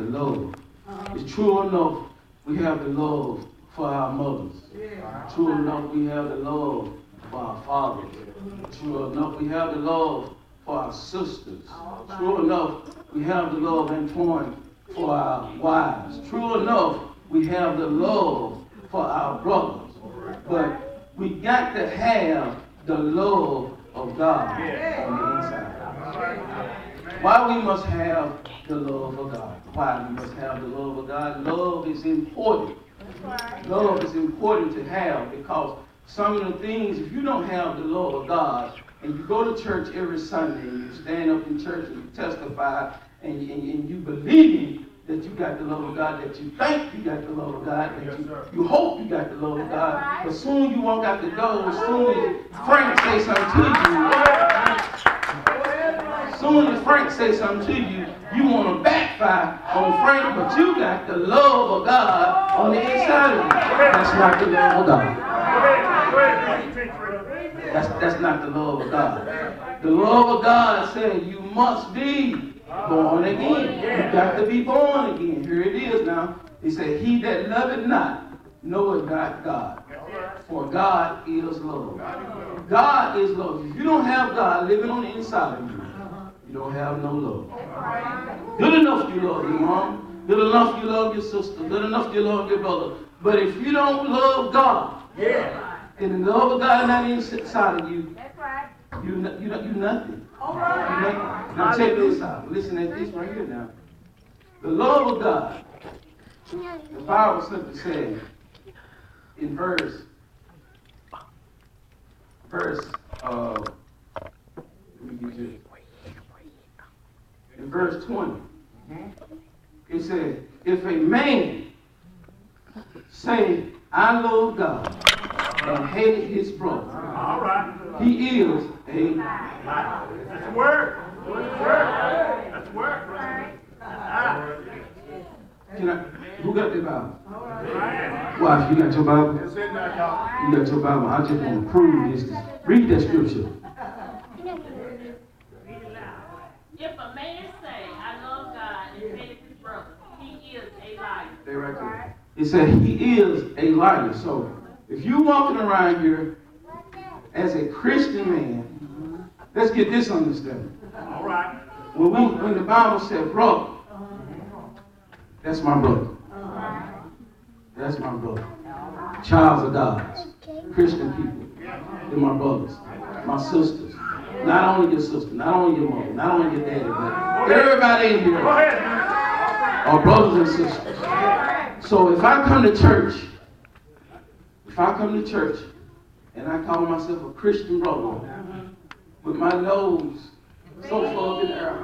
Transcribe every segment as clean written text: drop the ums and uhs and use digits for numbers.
the love. It's true enough we have the love for our mothers. True enough we have the love for our fathers. True enough we have the love for our sisters. True enough we have the love and torn for our wives. True enough we have the love for our brothers. But we got to have the love of God on the inside. Why we must have the love of God? Why we must have the love of God? Love is important. Love is important to have because some of the things, if you don't have the love of God, and you go to church every Sunday, and you stand up in church and you testify, and you believe that you got the love of God, that you think you got the love of God, that you hope you got the love of God, but soon you walk out the door, as soon as Frank say something to you, you want to backfire on Frank, but you got the love of God on the inside of you. That's not the love of God. That's not the love of God. The love of God said you must be born again. You got to be born again. Here it is now. He said, he that loveth not knoweth not God. For God is love. God is love. If you don't have God living on the inside of you, you don't have no love. Good enough you love your mom. Good enough you love your sister. Good enough you love your brother. But if you don't love God, and the love of God not inside of you, you nothing. Now check this out. Listen at this right here now. The love of God. The Bible simply says in verse in verse 20, it says, if a man say, I love God and hate his brother, all right, he is a liar. That's the word. That's the word. Who got the Bible? Wife, you got your Bible? You got your Bible. I just want to prove this. Read that scripture. If a man say, I love God and hate his brother, he is a liar. Stay right there. It said he is a liar. So if you're walking around here as a Christian man, let's get this understanding. All right. When the Bible said brother, that's my brother. That's my brother. Childs of God. Christian people. They're my brothers. My sisters. Not only your sister, not only your mother, not only your daddy, but everybody in here are brothers and sisters. So if I come to church, and I call myself a Christian brother, with my nose so far up in the air,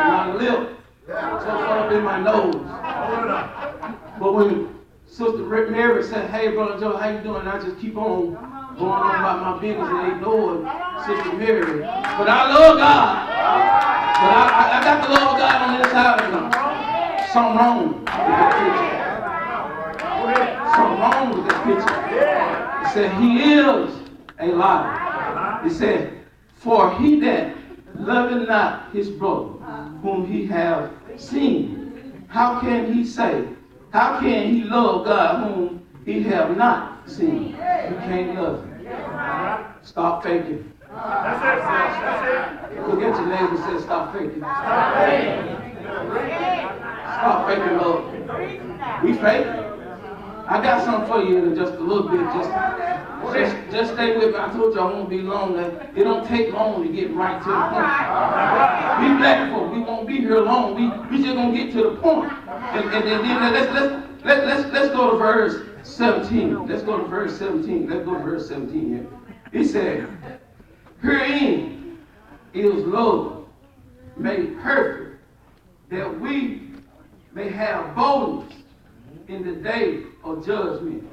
my lip so far up in my nose. But when Sister Mary said, hey, Brother Joe, how you doing? And I just keep on going on about my business and ignoring Sister Mary. But I love God. But I got the love of God on the inside of me. Something wrong with that picture. Something wrong with that picture. It said, he is a liar. It said, for he that loveth not his brother, whom he have seen, how can he love God whom he have not seen? You can't love him. Stop faking. That's it. Look at your neighbor and say, stop faking. Stop faking love. We fake. I got something for you in just a little bit. Just stay with me. I told you I won't be long. It don't take long to get right to the point. We black folk, we won't be here long. We just gonna get to the point. And then let's go to verse 17. Let's go to verse 17 here. It said, herein is love made perfect, that we may have boldness in the day of judgment.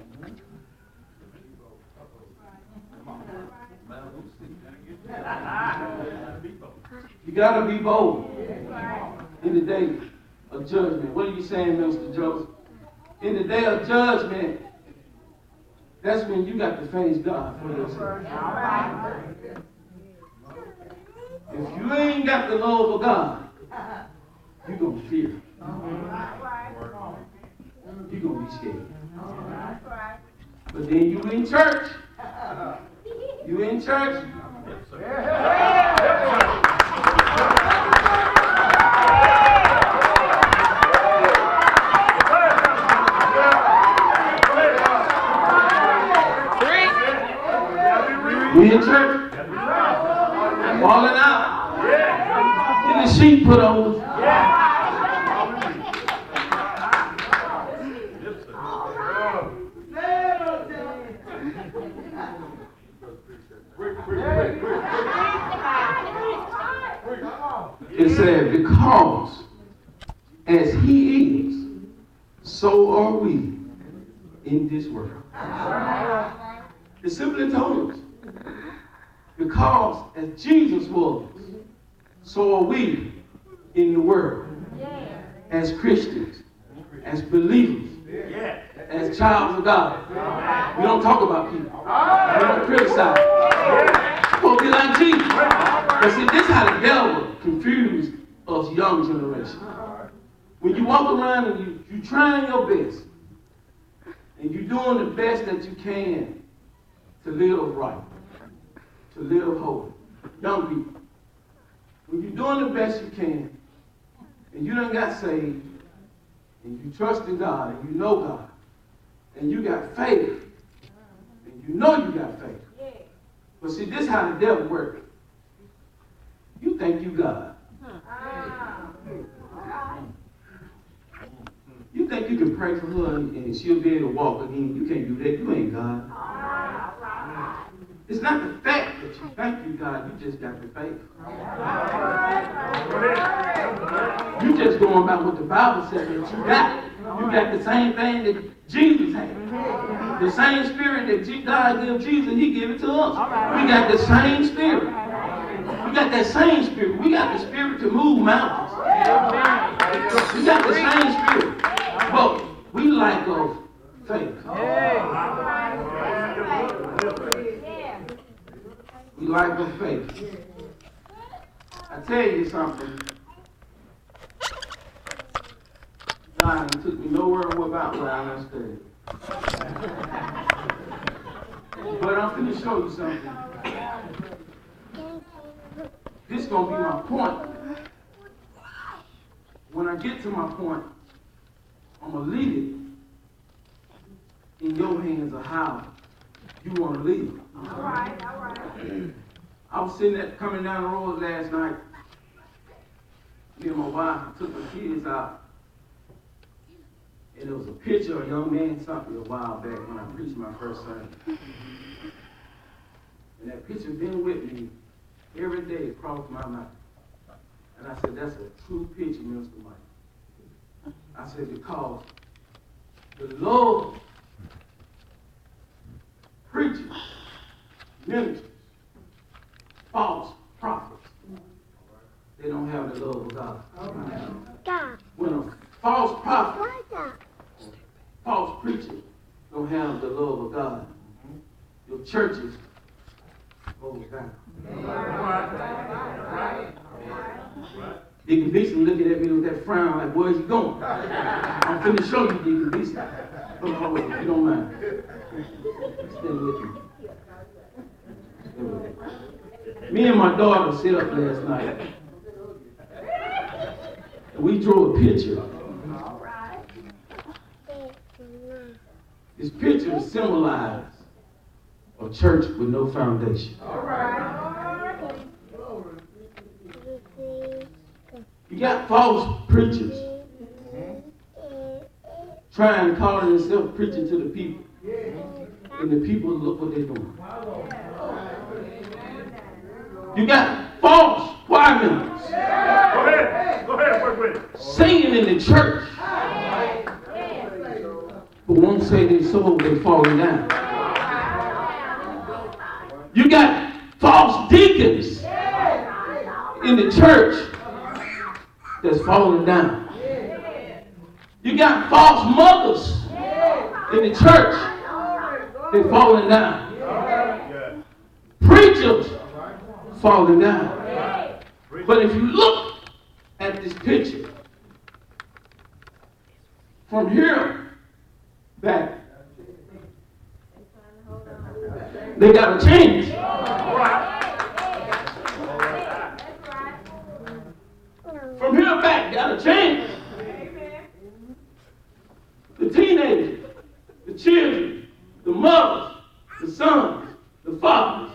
You gotta be bold in the day of judgment. What are you saying, Mr. Joseph? In the day of judgment, that's when you got to face God for yourself. If you ain't got the love of God, you're going to fear. You're going to be scared. But then you in church. You in church. We in church. Falling out. Getting the sheep put over. It said, because as he is, so are we in this world. It simply told us, because as Jesus was, so are we in the world. As Christians, as believers, as children of God. We don't talk about people. We don't criticize. We're supposed to be like Jesus. But see, this is how the devil confused us young generation. When you walk around and you trying your best, and you're doing the best that you can to live right, to live holy. Young people, when you're doing the best you can, and you done got saved, and you trust in God, and you know God, and you got faith, and you know you got faith. But see, this is how the devil works. You think you God. You think you can pray for her and she'll be able to walk again. You can't do that. You ain't God. It's not the fact that you think you God. You just got the faith. You just going about what the Bible says that you got. You got the same thing that Jesus had. The same spirit that God gave Jesus, he gave it to us. We got the same spirit. We got that same spirit. We got the spirit to move mountains. We got the same spirit. But we lack of faith. We lack of faith. I tell you something. God took me nowhere about where I studied. But I'm going to show you something. This is going to be my point. When I get to my point, I'm going to leave it in your hands of how you want to leave it. All right. I was sitting there coming down the road last night. Me and my wife took the kids out. And there was a picture of a young man something a while back when I preached my first sermon. And that picture been with me every day across my mind. And I said, that's a true picture, Mr. Mike. I said, because the Lord preachers, ministers, false prophets, they don't have the love of God. When a false prophet, false preacher don't have the love of God, your churches goes down. Deacon Beeson looking at me with that frown like, where's he going? I'm finna show you, Deacon Beeson. Hold on, if you don't mind. Stay with me. Stay with me. Me and my daughter sit up last night. And we drew a picture. This picture symbolizes a church with no foundation. You got false preachers trying to call themselves preaching to the people. And the people look what they're doing. You got false choir members. Go ahead, work with it. Singing in the church. But won't say their soul, they're falling down. You got false deacons in the church that's falling down. You got false mothers in the church that's falling down. Preachers falling down. But if you look at this picture, from here back, they got to change. From here back, got to change. The teenagers, the children, the mothers, the sons, the fathers,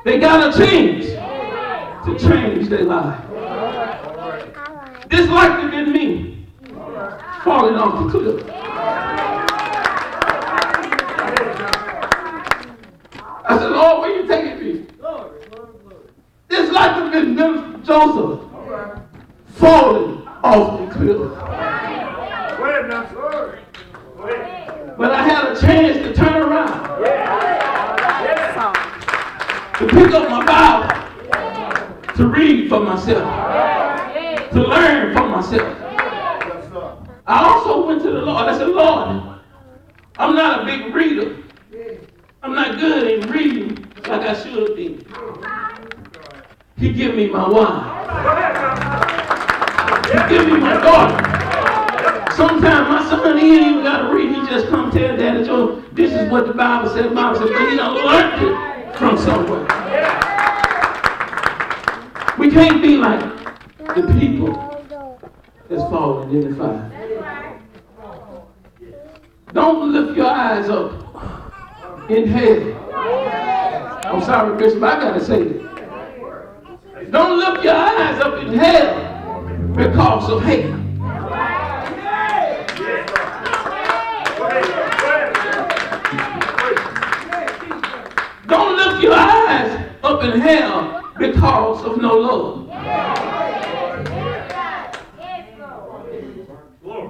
they got to change to change their life. This life has been me falling off the cliff. I said, Lord, where you taking me? This life has been Joseph falling off the cliff. But I had a chance to turn around, to pick up my Bible, to read for myself, to learn for myself. I also went to the Lord. I said, Lord, I'm not a big reader. I'm not good in reading like I should be. He give me my wife. He give me my daughter. Sometimes my son, he ain't even got to read. He just come tell Daddy Joe, this is what the Bible said. The Bible said, but he done learned it from somewhere. We can't be like the people that's falling in the fire. Don't lift your eyes up in hell. I'm sorry, Bishop, I got to say this. Don't lift your eyes up in hell because of hate. Don't lift your eyes up in hell because of no love.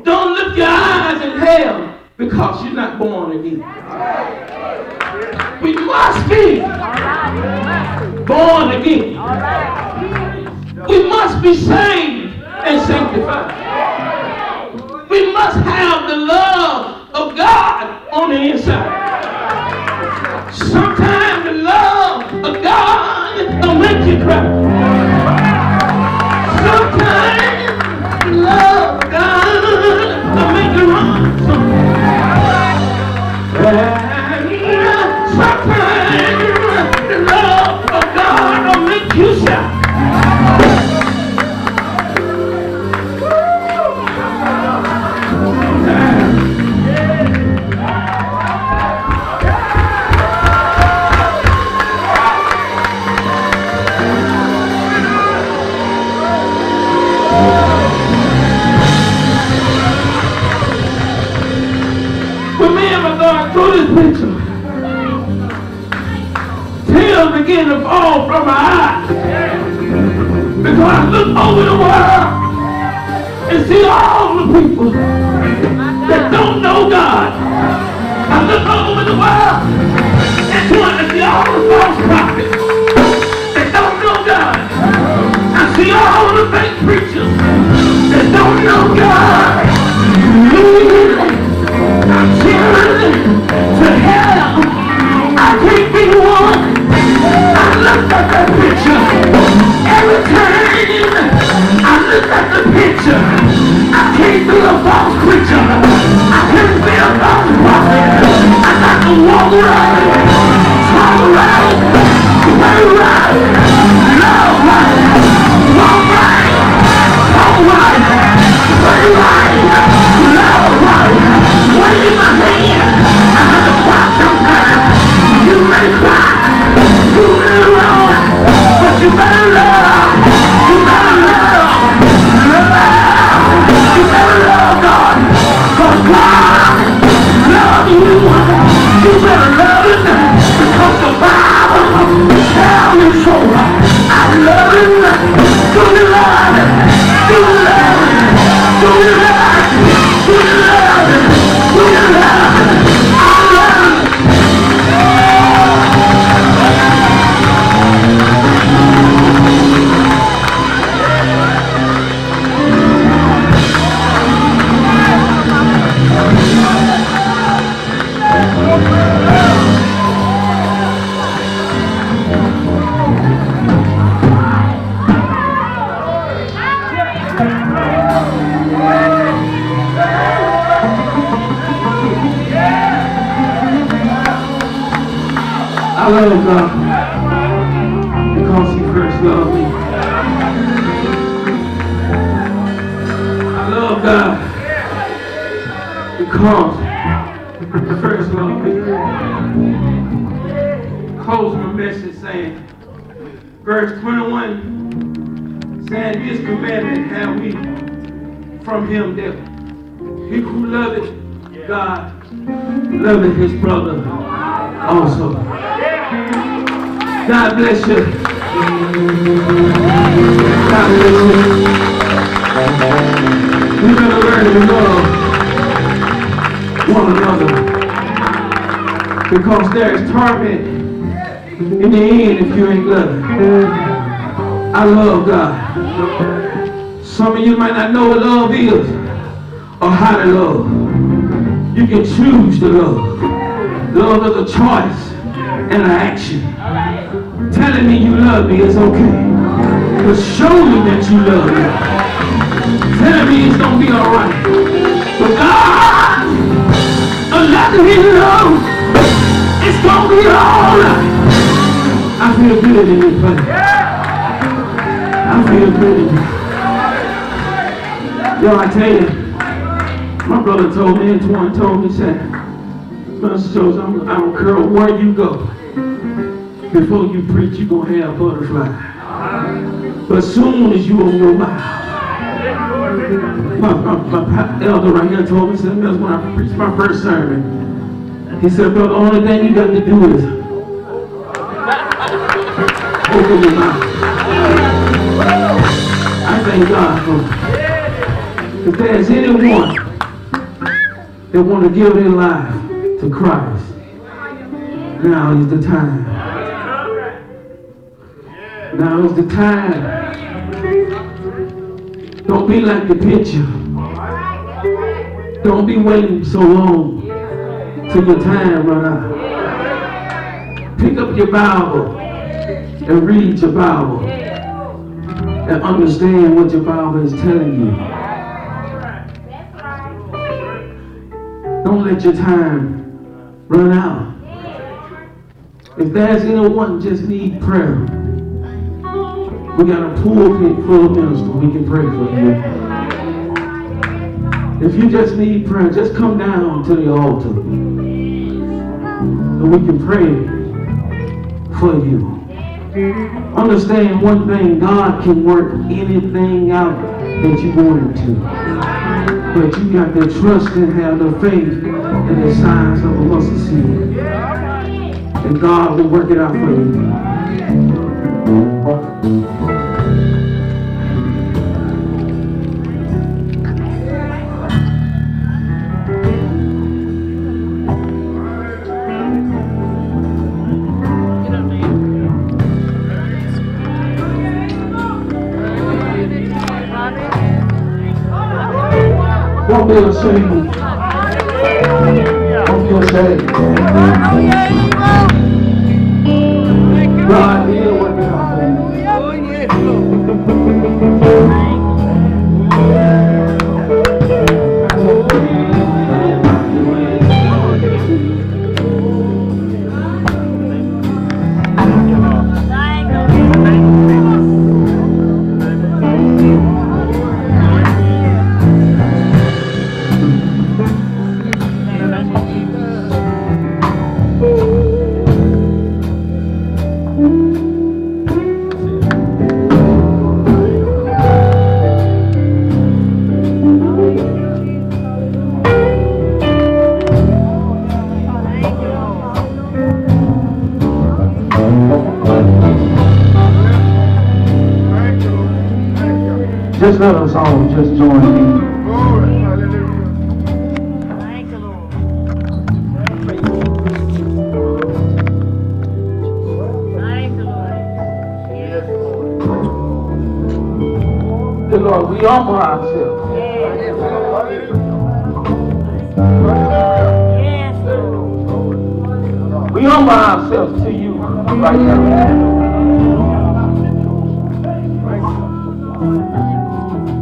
Don't lift your eyes in hell because you're not born again. We must be born again. We must be saved and sanctified. We must have the love of God on the inside. Sometimes the love of God will make you cry. Sometimes the love of God will make you run. Sometimes the love of God will make you shout. Through this picture, tears begin to fall from my eyes because I look over the world and see all the people that don't know God. I look over the world and see all the false prophets that don't know God. I see all the fake preachers that don't know God. I'm children to hell. I can't be one. I look at that picture. Every time I look at the picture, I can't be a false preacher. I can't be a false prophet. I got to walk right, talk right, pray right, love right, walk right, talk right, pray right, love right. Wave my hand. I have to cry sometimes. You may cry. You may run. But you better love. You better love. You better love God. Because God I love God because He first loved me. I love God because He first loved me. Close my message saying, verse 21, saying, this commandment have we from Him that he who loveth God loveth his brother also. God bless you. God bless you. We better learn to love one another, because there is torment in the end if you ain't loving. I love God. Some of you might not know what love is or how to love. You can choose to love. Love is a choice and an action. Telling me you love me is okay, but show me that you love me. Telling me it's going to be alright, but God, unless He loves, it's going to be alright. I feel good in this place. I feel good in this. Yo, I tell you, my brother told me, Antoine told me, said, Mr. Joseph, I don't care where you go. Before you preach, you're going to have butterflies. But as soon as you open your mouth, my elder right here told me, said, when I preached my first sermon, he said, brother, the only thing you got to do is open your mouth. I thank God for it. If there's anyone that want to give their life to Christ, now is the time. Now is the time. Don't be like the picture. Don't be waiting so long till your time run out. Pick up your Bible and read your Bible and understand what your Bible is telling you. Don't let your time run out. If there's anyone just need prayer, we got a pulpit full of ministers. We can pray for you. If you just need prayer, just come down to the altar and we can pray for you. Understand one thing, God can work anything out that you want Him to. But you got to trust and have the faith and the signs of a mustard seed. And God will work it out for you. Don't be ashamed. Don't be ashamed. God will work it out for you. Just let us all just join in. Thank you, Lord. Thank you, Lord. Yes, Lord. Dear Lord, we humble ourselves. Yes, Lord. We humble ourselves to you right now.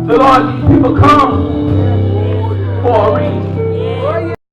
The Lord, these people come